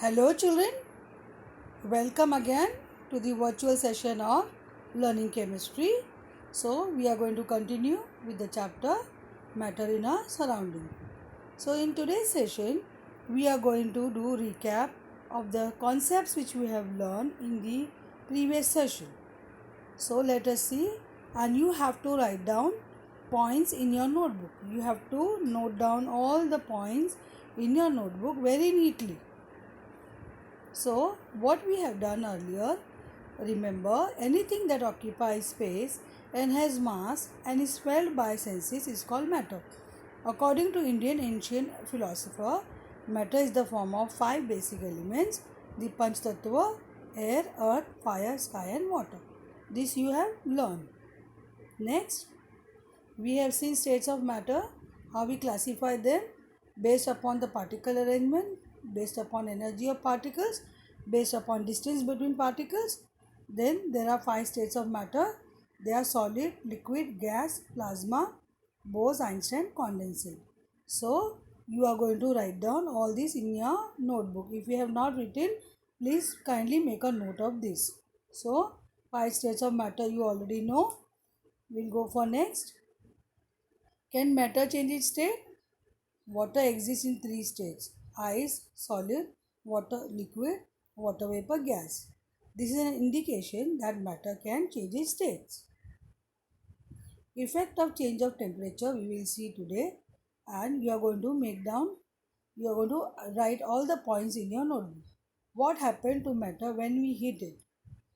Hello children, welcome again to the virtual session of learning chemistry. So we are going to continue with the chapter matter in our surrounding. So in today's session we are going to do recap of the concepts which we have learned in the previous session. So let us see, and you have to write down points in your notebook. You have to note down all the points in your notebook very neatly. So, what we have done earlier, remember, anything that occupies space and has mass and is felt by senses is called matter. According to Indian ancient philosopher, matter is the form of five basic elements: the Panch Tattva, air, earth, fire, sky and water. This you have learned. Next, we have seen states of matter, how we classify them based upon the particle arrangement, based upon energy of particles, based upon distance between particles. Then there are five states of matter. They are solid, liquid, gas, plasma, Bose-Einstein, condensate. So you are going to write down all this in your notebook. If you have not written, please kindly make a note of this. So five states of matter you already know. We'll go for next. Can matter change its state? Water exists in three states: ice, solid, water, liquid, water vapor, gas. This is an indication that matter can change its states. Effect of change of temperature we will see today, and you are going to write all the points in your notebook. What happened to matter when we heat it?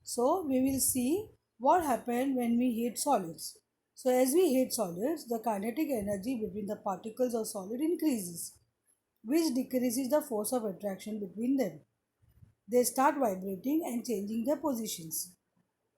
So we will see what happened when we heat solids. So as we heat solids, the kinetic energy between the particles of solid increases, which decreases the force of attraction between them. They start vibrating and changing their positions.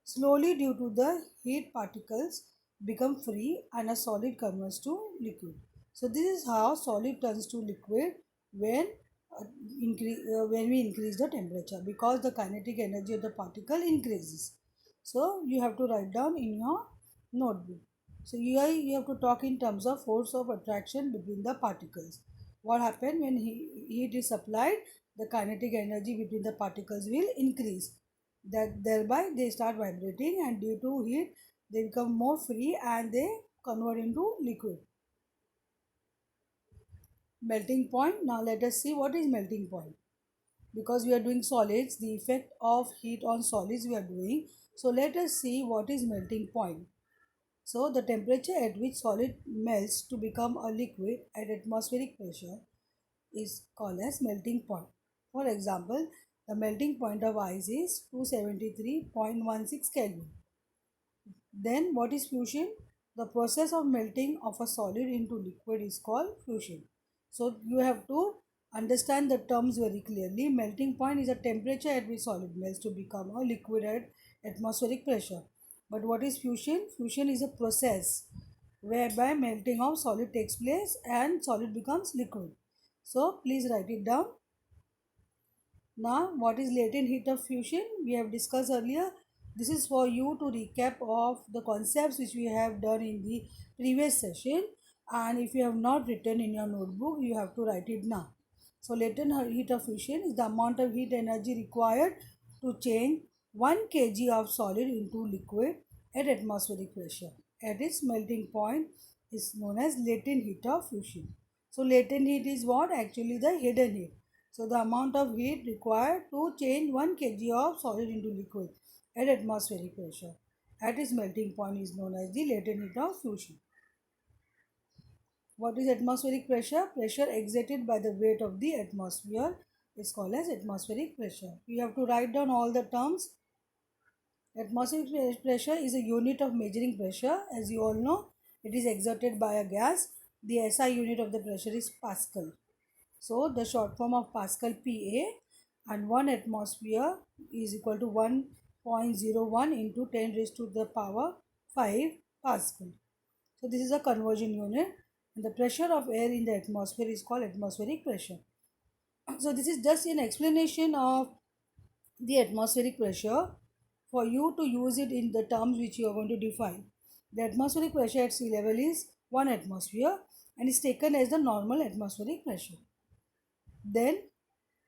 Slowly, due to the heat, particles become free and a solid converts to liquid. So this is how solid turns to liquid when when we increase the temperature, because the kinetic energy of the particle increases. So you have to write down in your notebook. So here you have to talk in terms of force of attraction between the particles. What happens when heat is applied? The kinetic energy between the particles will increase. That thereby they start vibrating, and due to heat they become more free and they convert into liquid. Melting point. Now let us see what is melting point. Because we are doing solids, the effect of heat on solids we are doing. So let us see what is melting point. So the temperature at which solid melts to become a liquid at atmospheric pressure is called as melting point. For example, the melting point of ice is 273.16 Kelvin. Then what is fusion? The process of melting of a solid into liquid is called fusion. So you have to understand the terms very clearly. Melting point is a temperature at which solid melts to become a liquid at atmospheric pressure. But what is fusion? Fusion is a process whereby melting of solid takes place and solid becomes liquid. So please write it down. Now, what is latent heat of fusion? We have discussed earlier. This is for you to recap of the concepts which we have done in the previous session. And if you have not written in your notebook, you have to write it now. So, latent heat of fusion is the amount of heat energy required to change 1 kg of solid into liquid at atmospheric pressure. At its melting point is known as latent heat of fusion. So, latent heat is what? Actually, the hidden heat. So the amount of heat required to change 1 kg of solid into liquid at atmospheric pressure at its melting point is known as the latent heat of fusion. What is atmospheric pressure? Pressure exerted by the weight of the atmosphere is called as atmospheric pressure. You have to write down all the terms. Atmospheric pressure is a unit of measuring pressure. As you all know, it is exerted by a gas. The SI unit of the pressure is Pascal. So the short form of Pascal, PA, and 1 atmosphere is equal to 1.01 into 10 raised to the power 5 Pascal. So this is a conversion unit, and the pressure of air in the atmosphere is called atmospheric pressure. So this is just an explanation of the atmospheric pressure for you to use it in the terms which you are going to define. The atmospheric pressure at sea level is 1 atmosphere and is taken as the normal atmospheric pressure. Then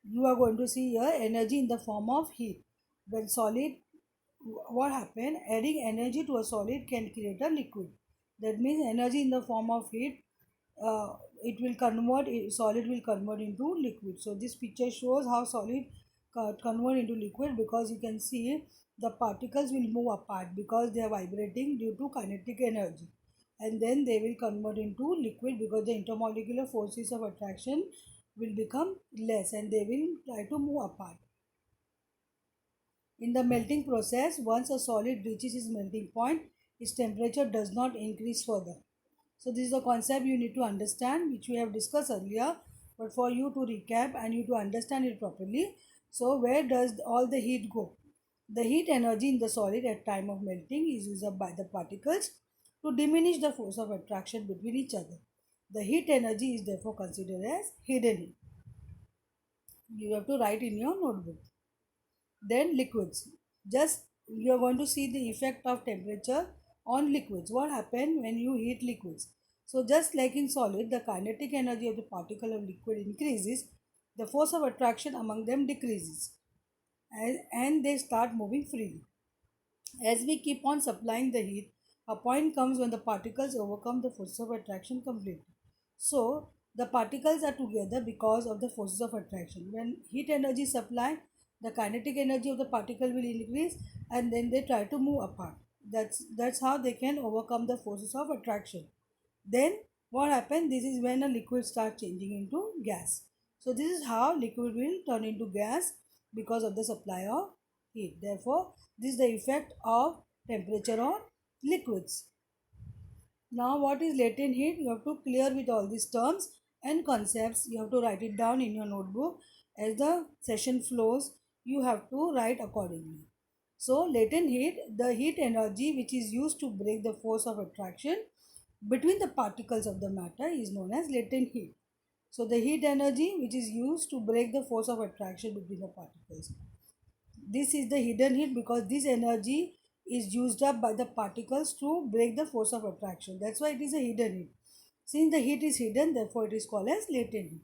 you are going to see here energy in the form of heat. When solid, what happen? Adding energy to a solid can create a liquid. That means energy in the form of heat, it will convert, solid will convert into liquid. So this picture shows how solid convert into liquid, because you can see the particles will move apart because they are vibrating due to kinetic energy, and then they will convert into liquid because the intermolecular forces of attraction will become less and they will try to move apart. In the melting process, once a solid reaches its melting point, its temperature does not increase further. So this is the concept you need to understand, which we have discussed earlier. But for you to recap and you to understand it properly, so where does all the heat go? The heat energy in the solid at time of melting is used up by the particles to diminish the force of attraction between each other. The heat energy is therefore considered as hidden heat. You have to write in your notebook. Then liquids. Just you are going to see the effect of temperature on liquids. What happens when you heat liquids? So just like in solid, the kinetic energy of the particle of liquid increases, the force of attraction among them decreases, and they start moving freely. As we keep on supplying the heat, a point comes when the particles overcome the forces of attraction completely. So, the particles are together because of the forces of attraction. When heat energy is supplied, the kinetic energy of the particle will increase and then they try to move apart. That's how they can overcome the forces of attraction. Then what happens? This is when a liquid starts changing into gas. So this is how liquid will turn into gas because of the supply of heat. Therefore, this is the effect of temperature on liquids. Now, what is latent heat? You have to clear with all these terms and concepts. You have to write it down in your notebook. As the session flows, you have to write accordingly. So, latent heat, the heat energy which is used to break the force of attraction between the particles of the matter is known as latent heat. So, the heat energy which is used to break the force of attraction between the particles. This is the hidden heat because this energy is used up by the particles to break the force of attraction. That's why it is a hidden heat. Since the heat is hidden, therefore it is called as latent heat.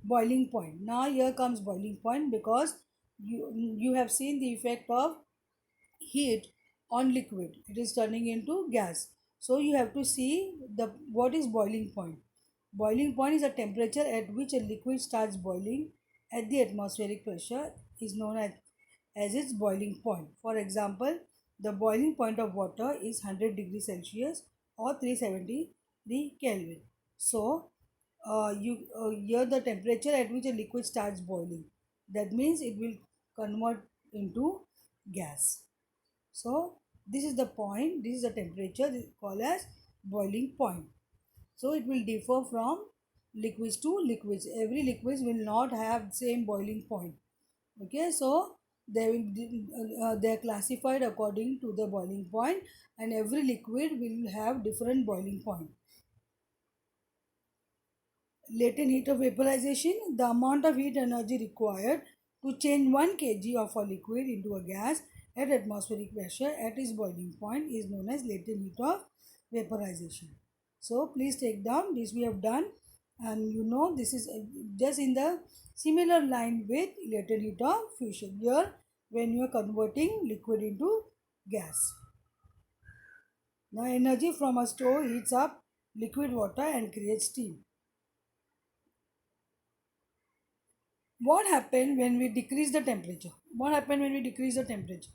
Boiling point. Now here comes boiling point, because you have seen the effect of heat on liquid. It is turning into gas. So you have to see the what is boiling point. Boiling point is a temperature at which a liquid starts boiling at the atmospheric pressure is known as its boiling point. For example, the boiling point of water is 100 degrees Celsius or 373 Kelvin. So, here the temperature at which a liquid starts boiling. That means it will convert into gas. So, this is the point, this is the temperature called as boiling point. So, it will differ from liquids to liquids. Every liquids will not have same boiling point. Okay, so they are classified according to the boiling point, and every liquid will have different boiling point. Latent heat of vaporization, the amount of heat energy required to change 1 kg of a liquid into a gas at atmospheric pressure at its boiling point is known as latent heat of vaporization. So please take down this we have done, and you know this is just in the similar line with latent heat of fusion. Here when you are converting liquid into gas. Now energy from a stove heats up liquid water and creates steam. What happened when we decrease the temperature? What happened when we decrease the temperature?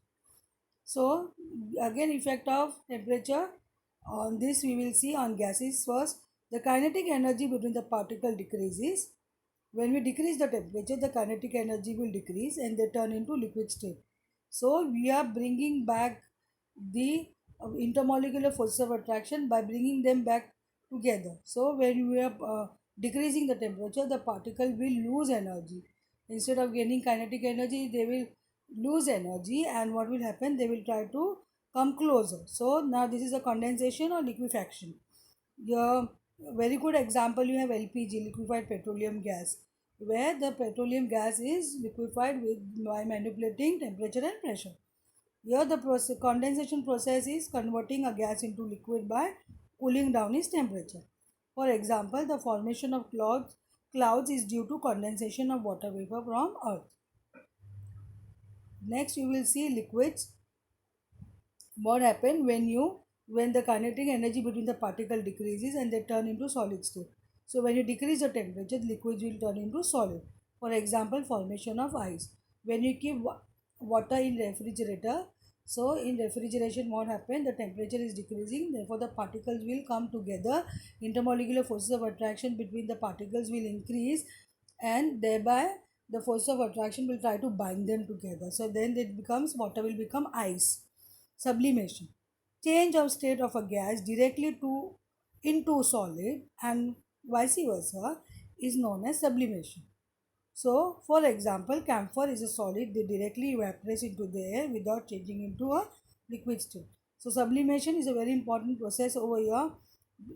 So again effect of temperature on this we will see on gases. First, the kinetic energy between the particle decreases. When we decrease the temperature, the kinetic energy will decrease and they turn into liquid state. So we are bringing back the intermolecular forces of attraction by bringing them back together. So when we are decreasing the temperature, the particle will lose energy. Instead of gaining kinetic energy, they will lose energy, and what will happen? They will try to come closer. So now this is a condensation or liquefaction. Your very good example, you have LPG, liquefied petroleum gas, where the petroleum gas is liquefied by manipulating temperature and pressure. Here the condensation process is converting a gas into liquid by cooling down its temperature. For example, the formation of clouds clouds is due to condensation of water vapor from earth. Next you will see liquids. What happen when the kinetic energy between the particle decreases and they turn into solid state. So when you decrease the temperature, the liquids will turn into solid. For example, formation of ice. When you keep water in refrigerator, so in refrigeration what happen, the temperature is decreasing, therefore the particles will come together, intermolecular forces of attraction between the particles will increase, and thereby the force of attraction will try to bind them together. So then it becomes, water will become ice. Sublimation. Change of state of a gas directly to into solid and vice versa is known as sublimation. So, for example, camphor is a solid that directly evaporates into the air without changing into a liquid state. So, sublimation is a very important process over here.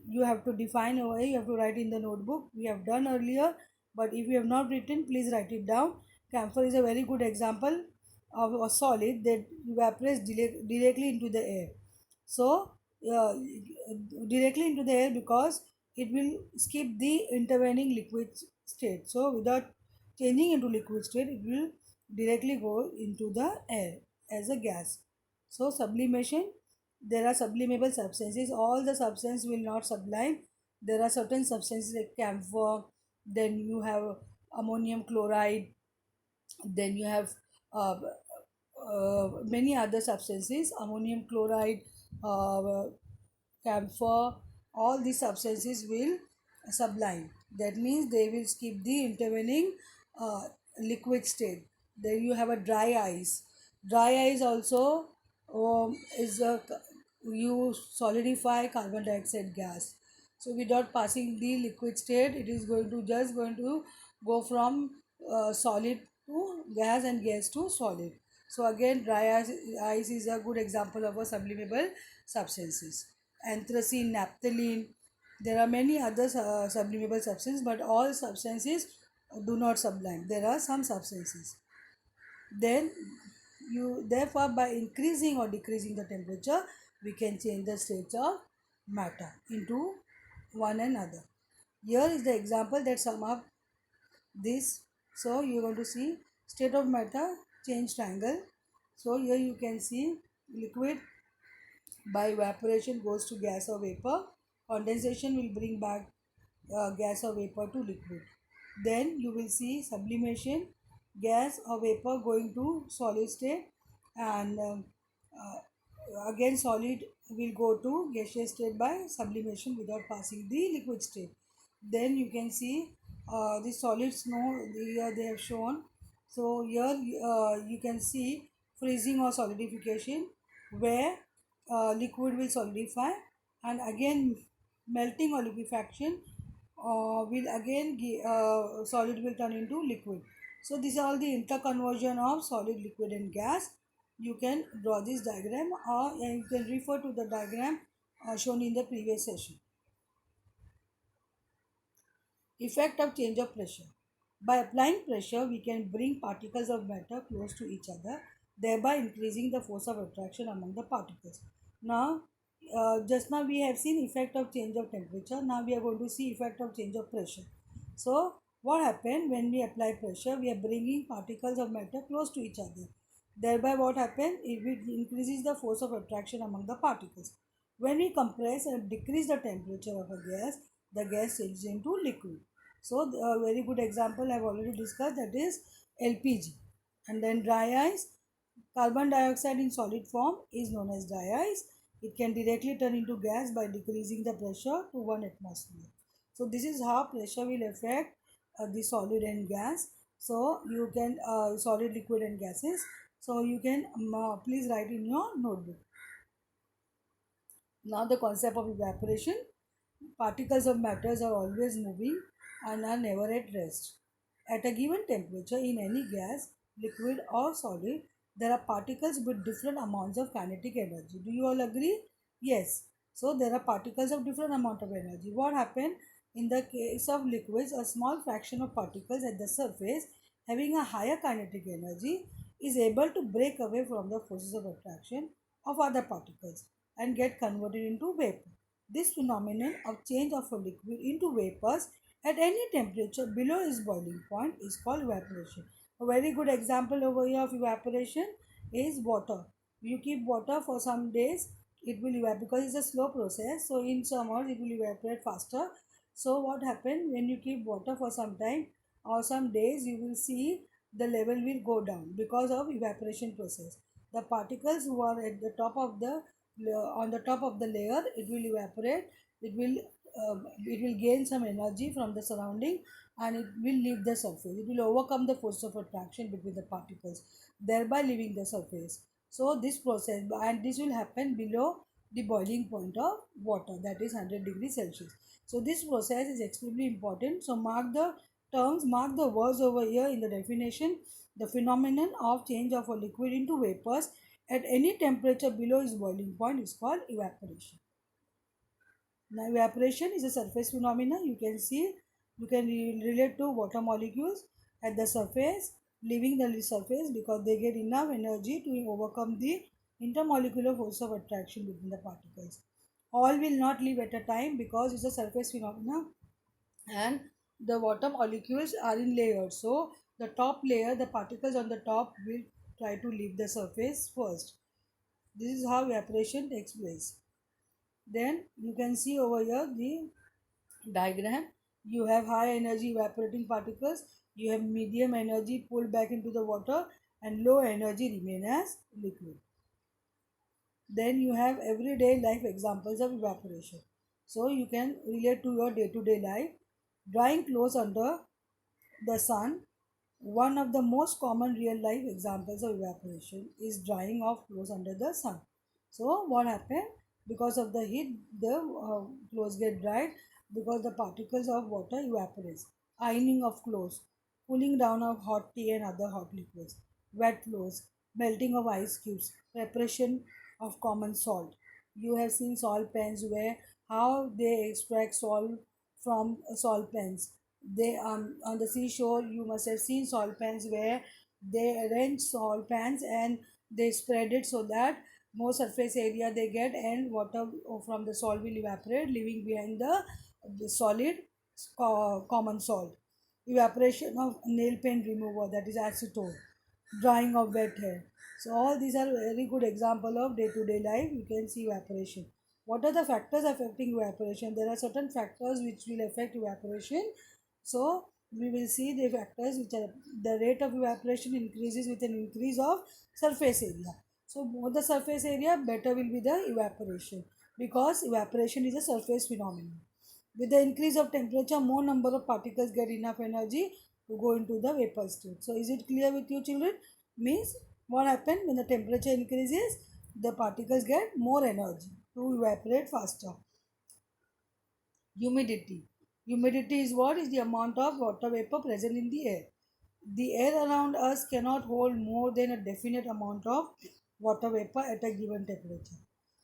You have to define over here, you have to write in the notebook. We have done earlier, but if you have not written, please write it down. Camphor is a very good example of a solid that evaporates directly into the air. So, uh, directly into the air because it will skip the intervening liquid state. So, without changing into liquid state, it will directly go into the air as a gas. So sublimation, there are sublimable substances. All the substances will not sublime. There are certain substances like camphor, then you have ammonium chloride, then you have many other substances, ammonium chloride, uh, camphor, all these substances will sublime. That means they will skip the intervening uh, liquid state. Then you have a dry ice. Dry ice also is a, you solidify carbon dioxide gas. So without passing the liquid state, it is going to go from solid to gas and gas to solid. So again, ice is a good example of a sublimable substances. Anthracene, naphthalene. There are many other sublimable substances, but all substances do not sublime. There are some substances. Then you therefore by increasing or decreasing the temperature, we can change the states of matter into one another. Here is the example that sum up this. So you are going to see state of matter change triangle. So here you can see liquid by evaporation goes to gas or vapor. Condensation will bring back gas or vapor to liquid. Then you will see sublimation, gas or vapor going to solid state, and again solid will go to gaseous state by sublimation without passing the liquid state. Then you can see the solids, no, here they have shown. So here you can see freezing or solidification, where liquid will solidify, and again melting or liquefaction will again solid will turn into liquid. So these are all the interconversion of solid, liquid and gas. You can draw this diagram, or you can refer to the diagram shown in the previous session. Effect of change of pressure. By applying pressure, we can bring particles of matter close to each other, thereby increasing the force of attraction among the particles. Now, just now we have seen effect of change of temperature. Now we are going to see effect of change of pressure. So, what happened when we apply pressure? We are bringing particles of matter close to each other. Thereby, what happened? It increases the force of attraction among the particles. When we compress and decrease the temperature of a gas, the gas changes into liquid. So a very good example I have already discussed, that is LPG. And then dry ice, carbon dioxide in solid form is known as dry ice. It can directly turn into gas by decreasing the pressure to 1 atmosphere. So this is how pressure will affect the solid and gas. So you can solid, liquid and gases. So you can please write in your notebook. Now the concept of evaporation. Particles of matters are always moving and are never at rest. At a given temperature in any gas, liquid or solid, there are particles with different amounts of kinetic energy. Do you all agree? Yes. So there are particles of different amount of energy. What happened in the case of liquids? A small fraction of particles at the surface having a higher kinetic energy is able to break away from the forces of attraction of other particles and get converted into vapor. This phenomenon of change of a liquid into vapors at any temperature below its boiling point is called evaporation. A very good example over here of evaporation is water. You keep water for some days, it will evaporate because it's a slow process. So in summer it will evaporate faster. So what happens when you keep water for some time or some days, you will see the level will go down because of evaporation process. The particles who are at the top of the on the top of the layer, it will evaporate. It will gain some energy from the surrounding, and it will leave the surface. It will overcome the force of attraction between the particles, thereby leaving the surface. So this process, and this will happen below the boiling point of water, that is 100 degrees Celsius. So this process is extremely important. So mark the words over here in the definition. The phenomenon of change of a liquid into vapors at any temperature below its boiling point is called evaporation. Now, evaporation is a surface phenomena. You can see, you can relate to water molecules at the surface, leaving the surface because they get enough energy to overcome the intermolecular force of attraction between the particles. All will not leave at a time because it's a surface phenomena, and the water molecules are in layers. So the top layer, the particles on the top will try to leave the surface first. This is how evaporation takes place. Then you can see over here the diagram. You have high energy evaporating particles, you have medium energy pulled back into the water, and low energy remain as liquid. Then you have everyday life examples of evaporation. So you can relate to your day-to-day life. Drying clothes under the sun. One of the most common real life examples of evaporation is drying of clothes under the sun. So what happened? Because of the heat, the clothes get dried because the particles of water evaporates. Ironing of clothes, cooling down of hot tea and other hot liquids, wet clothes, melting of ice cubes, preparation of common salt. You have seen salt pans where how they extract salt from salt pans. They on the seashore you must have seen salt pans where they arrange salt pans and they spread it so that more surface area they get, and water from the salt will evaporate, leaving behind the solid common salt. Evaporation of nail paint remover, that is acetone. Drying of wet hair. So all these are very good example of day-to-day life. You can see evaporation. What are the factors affecting evaporation? There are certain factors which will affect evaporation. So we will see the factors which are the rate of evaporation increases with an increase of surface area. So more the surface area, better will be the evaporation, because evaporation is a surface phenomenon. With the increase of temperature, more number of particles get enough energy to go into the vapor state. So is it clear with you children? Means what happens when the temperature increases, the particles get more energy to evaporate faster. Humidity. Humidity is what? Is the amount of water vapor present in the air. The air around us cannot hold more than a definite amount of water vapor at a given temperature.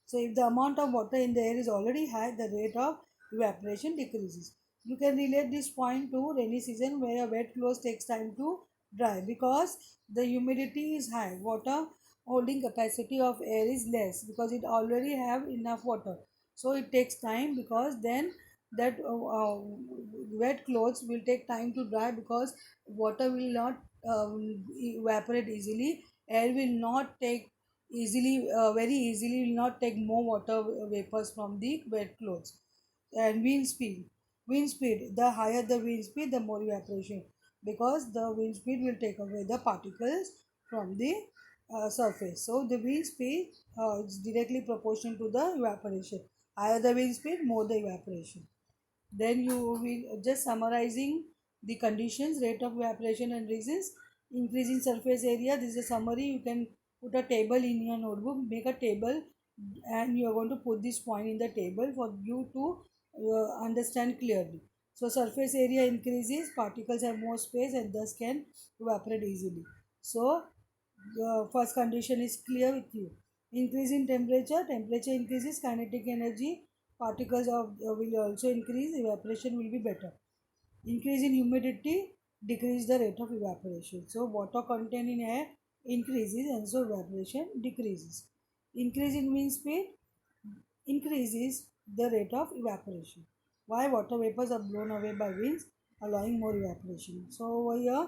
So if the amount of water in the air is already high, the rate of evaporation decreases. You can relate this point to rainy season where wet clothes takes time to dry because the humidity is high. Water holding capacity of air is less because it already have enough water. So it takes time, because then that wet clothes will take time to dry because water will not evaporate easily. Air will not take easily, very easily will not take more water vapors from the wet clothes. And wind speed, the higher the wind speed, the more evaporation, because the wind speed will take away the particles from the surface. So the wind speed is directly proportional to the evaporation. Higher the wind speed, more the evaporation. Then you will just summarizing the conditions, rate of evaporation and reasons. Increasing surface area, this is a summary. You can put a table in your notebook, make a table, and you are going to put this point in the table for you to understand clearly. So surface area increases, particles have more space and thus can evaporate easily. So the first condition is clear with you. Increase in temperature, temperature increases, kinetic energy, particles of will also increase, evaporation will be better. Increase in humidity, decrease the rate of evaporation. So water content in air increases and so evaporation decreases. Increase in wind speed increases the rate of evaporation. Why? Water vapors are blown away by winds, allowing more evaporation. So over here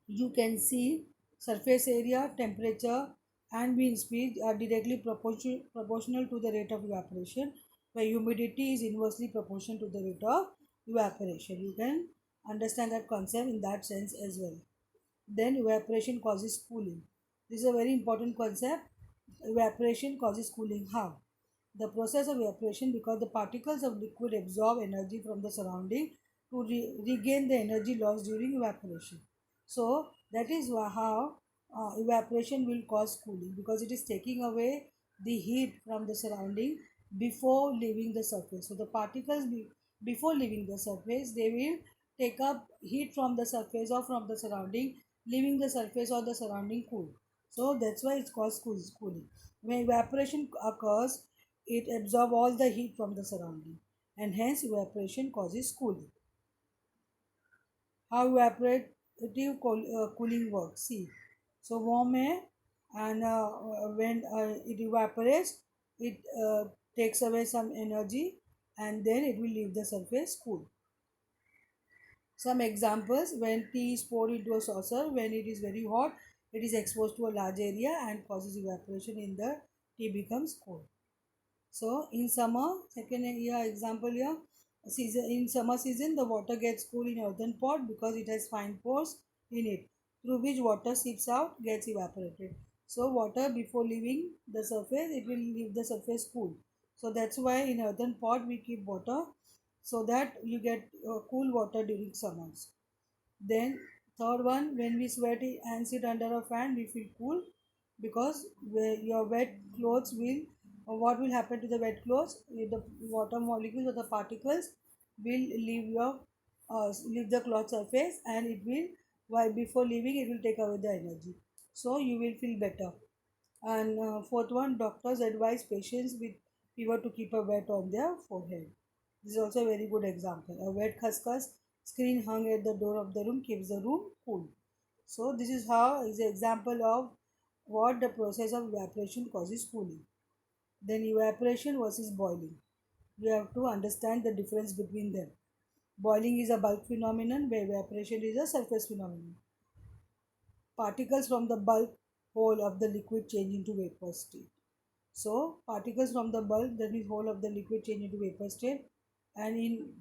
you can see surface area, temperature, and wind speed are directly proportional to the rate of evaporation, where humidity is inversely proportional to the rate of evaporation. You can understand that concept in that sense as well. Then evaporation causes cooling. This is a very important concept. Evaporation causes cooling. How? The process of evaporation, because the particles of liquid absorb energy from the surrounding to regain the energy lost during evaporation. So that is how evaporation will cause cooling, because it is taking away the heat from the surrounding before leaving the surface. So the particles before leaving the surface, they will take up heat from the surface or from the surrounding, leaving the surface or the surrounding cool. So that's why it's called cooling. When evaporation occurs, it absorbs all the heat from the surrounding, and hence evaporation causes cooling. How evaporative cooling works? See, so warm air, and when it evaporates, it takes away some energy, and then it will leave the surface cool. Some examples: when tea is poured into a saucer, when it is very hot, it is exposed to a large area and causes evaporation in the tea becomes cold. So in summer, second year example here, season in summer season, the water gets cool in earthen pot because it has fine pores in it, through which water seeps out, gets evaporated. So water before leaving the surface, it will leave the surface cool. So that's why in earthen pot we keep water, so that you get cool water during summers. Then third one, when we sweat and sit under a fan, we feel cool, because your wet clothes will, what will happen to the wet clothes? The water molecules or the particles will leave the cloth surface, and it will, while before leaving, it will take away the energy. So you will feel better. And fourth one, doctors advise patients with fever to keep a wet on their forehead. This is also a very good example. A wet khaskhas screen hung at the door of the room keeps the room cool. So this is how is an example of what the process of evaporation causes cooling. Then evaporation versus boiling. You have to understand the difference between them. Boiling is a bulk phenomenon, where evaporation is a surface phenomenon. Particles from the bulk whole of the liquid change into vapor state. So particles from the bulk, that is whole of the liquid, change into vapor state. And in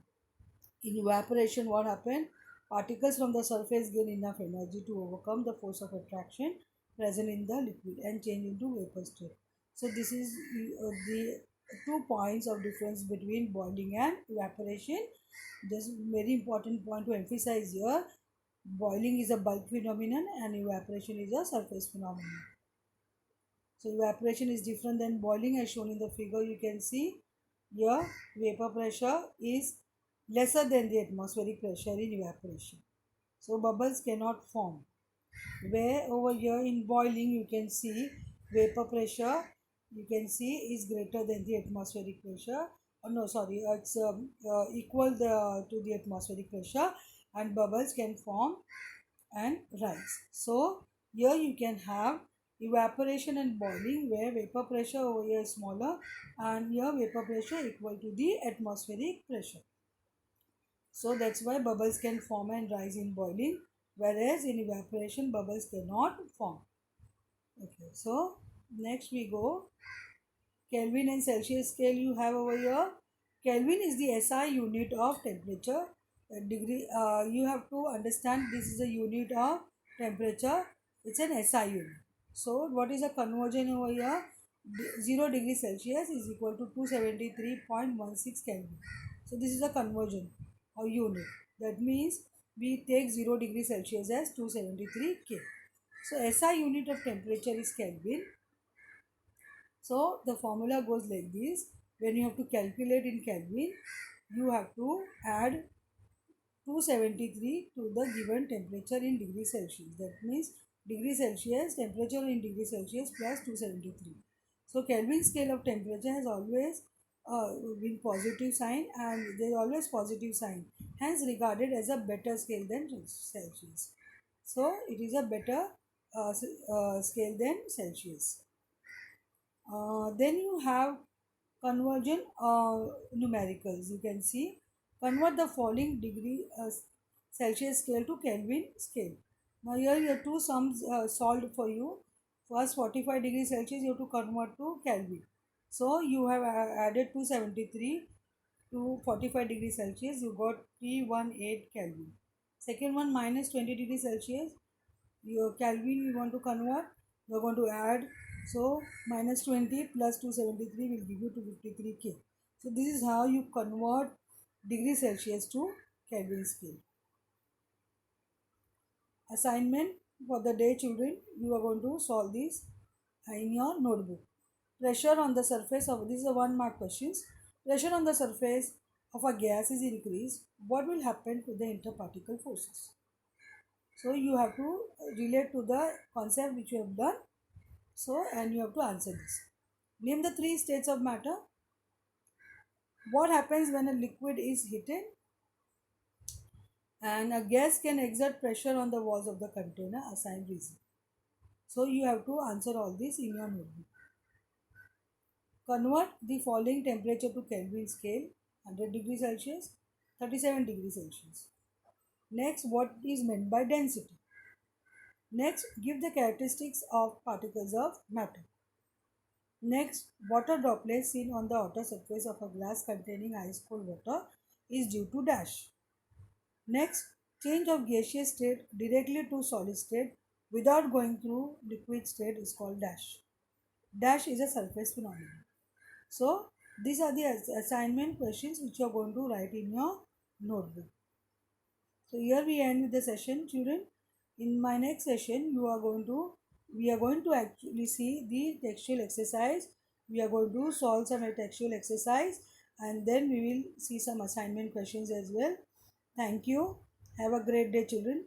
evaporation, what happened? Particles from the surface gain enough energy to overcome the force of attraction present in the liquid and change into vapor state. So this is the 2 points of difference between boiling and evaporation. Just very important point to emphasize here: boiling is a bulk phenomenon and evaporation is a surface phenomenon. So evaporation is different than boiling, as shown in the figure. You can see here vapor pressure is lesser than the atmospheric pressure in evaporation. So bubbles cannot form. Where over here in boiling you can see vapor pressure, you can see, is greater than the atmospheric pressure. Oh, no, sorry, it's equal to the atmospheric pressure, and bubbles can form and rise. So here you can have evaporation and boiling, where vapor pressure over here is smaller and here vapor pressure equal to the atmospheric pressure. So that's why bubbles can form and rise in boiling, whereas in evaporation bubbles cannot form. Okay, so next we go Kelvin and Celsius scale you have over here. Kelvin is the SI unit of temperature. Degree. You have to understand this is a unit of temperature. It's an SI unit. So what is a conversion over here? 0 degree Celsius is equal to 273.16 Kelvin. So this is a conversion or unit. That means we take 0 degree Celsius as 273 K. So SI unit of temperature is Kelvin. So the formula goes like this: when you have to calculate in Kelvin, you have to add 273 to the given temperature in degree Celsius. That means degree Celsius, temperature in degree Celsius plus 273. So Kelvin scale of temperature has always been positive sign, and there is always positive sign, hence regarded as a better scale than Celsius. So it is a better scale than Celsius. Then you have conversion numericals. You can see Convert the following degree Celsius scale to Kelvin scale. Now here you have two sums solved for you. First 45 degrees Celsius you have to convert to Kelvin. So you have added 273 to 45 degrees Celsius, you got 318 Kelvin. Second one minus 20 degrees Celsius, your Kelvin you want to convert, you are going to add, so minus 20 plus 273 will give you 253 K. So this is how you convert degree Celsius to Kelvin scale. Assignment for the day, children, you are going to solve this in your notebook. Pressure on the surface of, this is a 1 mark questions. Pressure on the surface of a gas is increased. What will happen to the interparticle forces? So you have to relate to the concept which you have done. So and you have to answer this. Name the 3 states of matter. What happens when a liquid is heated? And a gas can exert pressure on the walls of the container. Assign reason. So you have to answer all this in your notebook. Convert the following temperature to Kelvin scale: 100 degrees Celsius, 37 degrees Celsius. Next, what is meant by density? Next, give the characteristics of particles of matter. Next, water droplets seen on the outer surface of a glass containing ice cold water is due to dash. Next, change of gaseous state directly to solid state without going through liquid state is called dash. Dash is a surface phenomenon. So these are the assignment questions which you are going to write in your notebook. So here we end with the session, children. In my next session, we are going to actually see the textual exercise. We are going to solve some textual exercise, and then we will see some assignment questions as well. Thank you. Have a great day, children.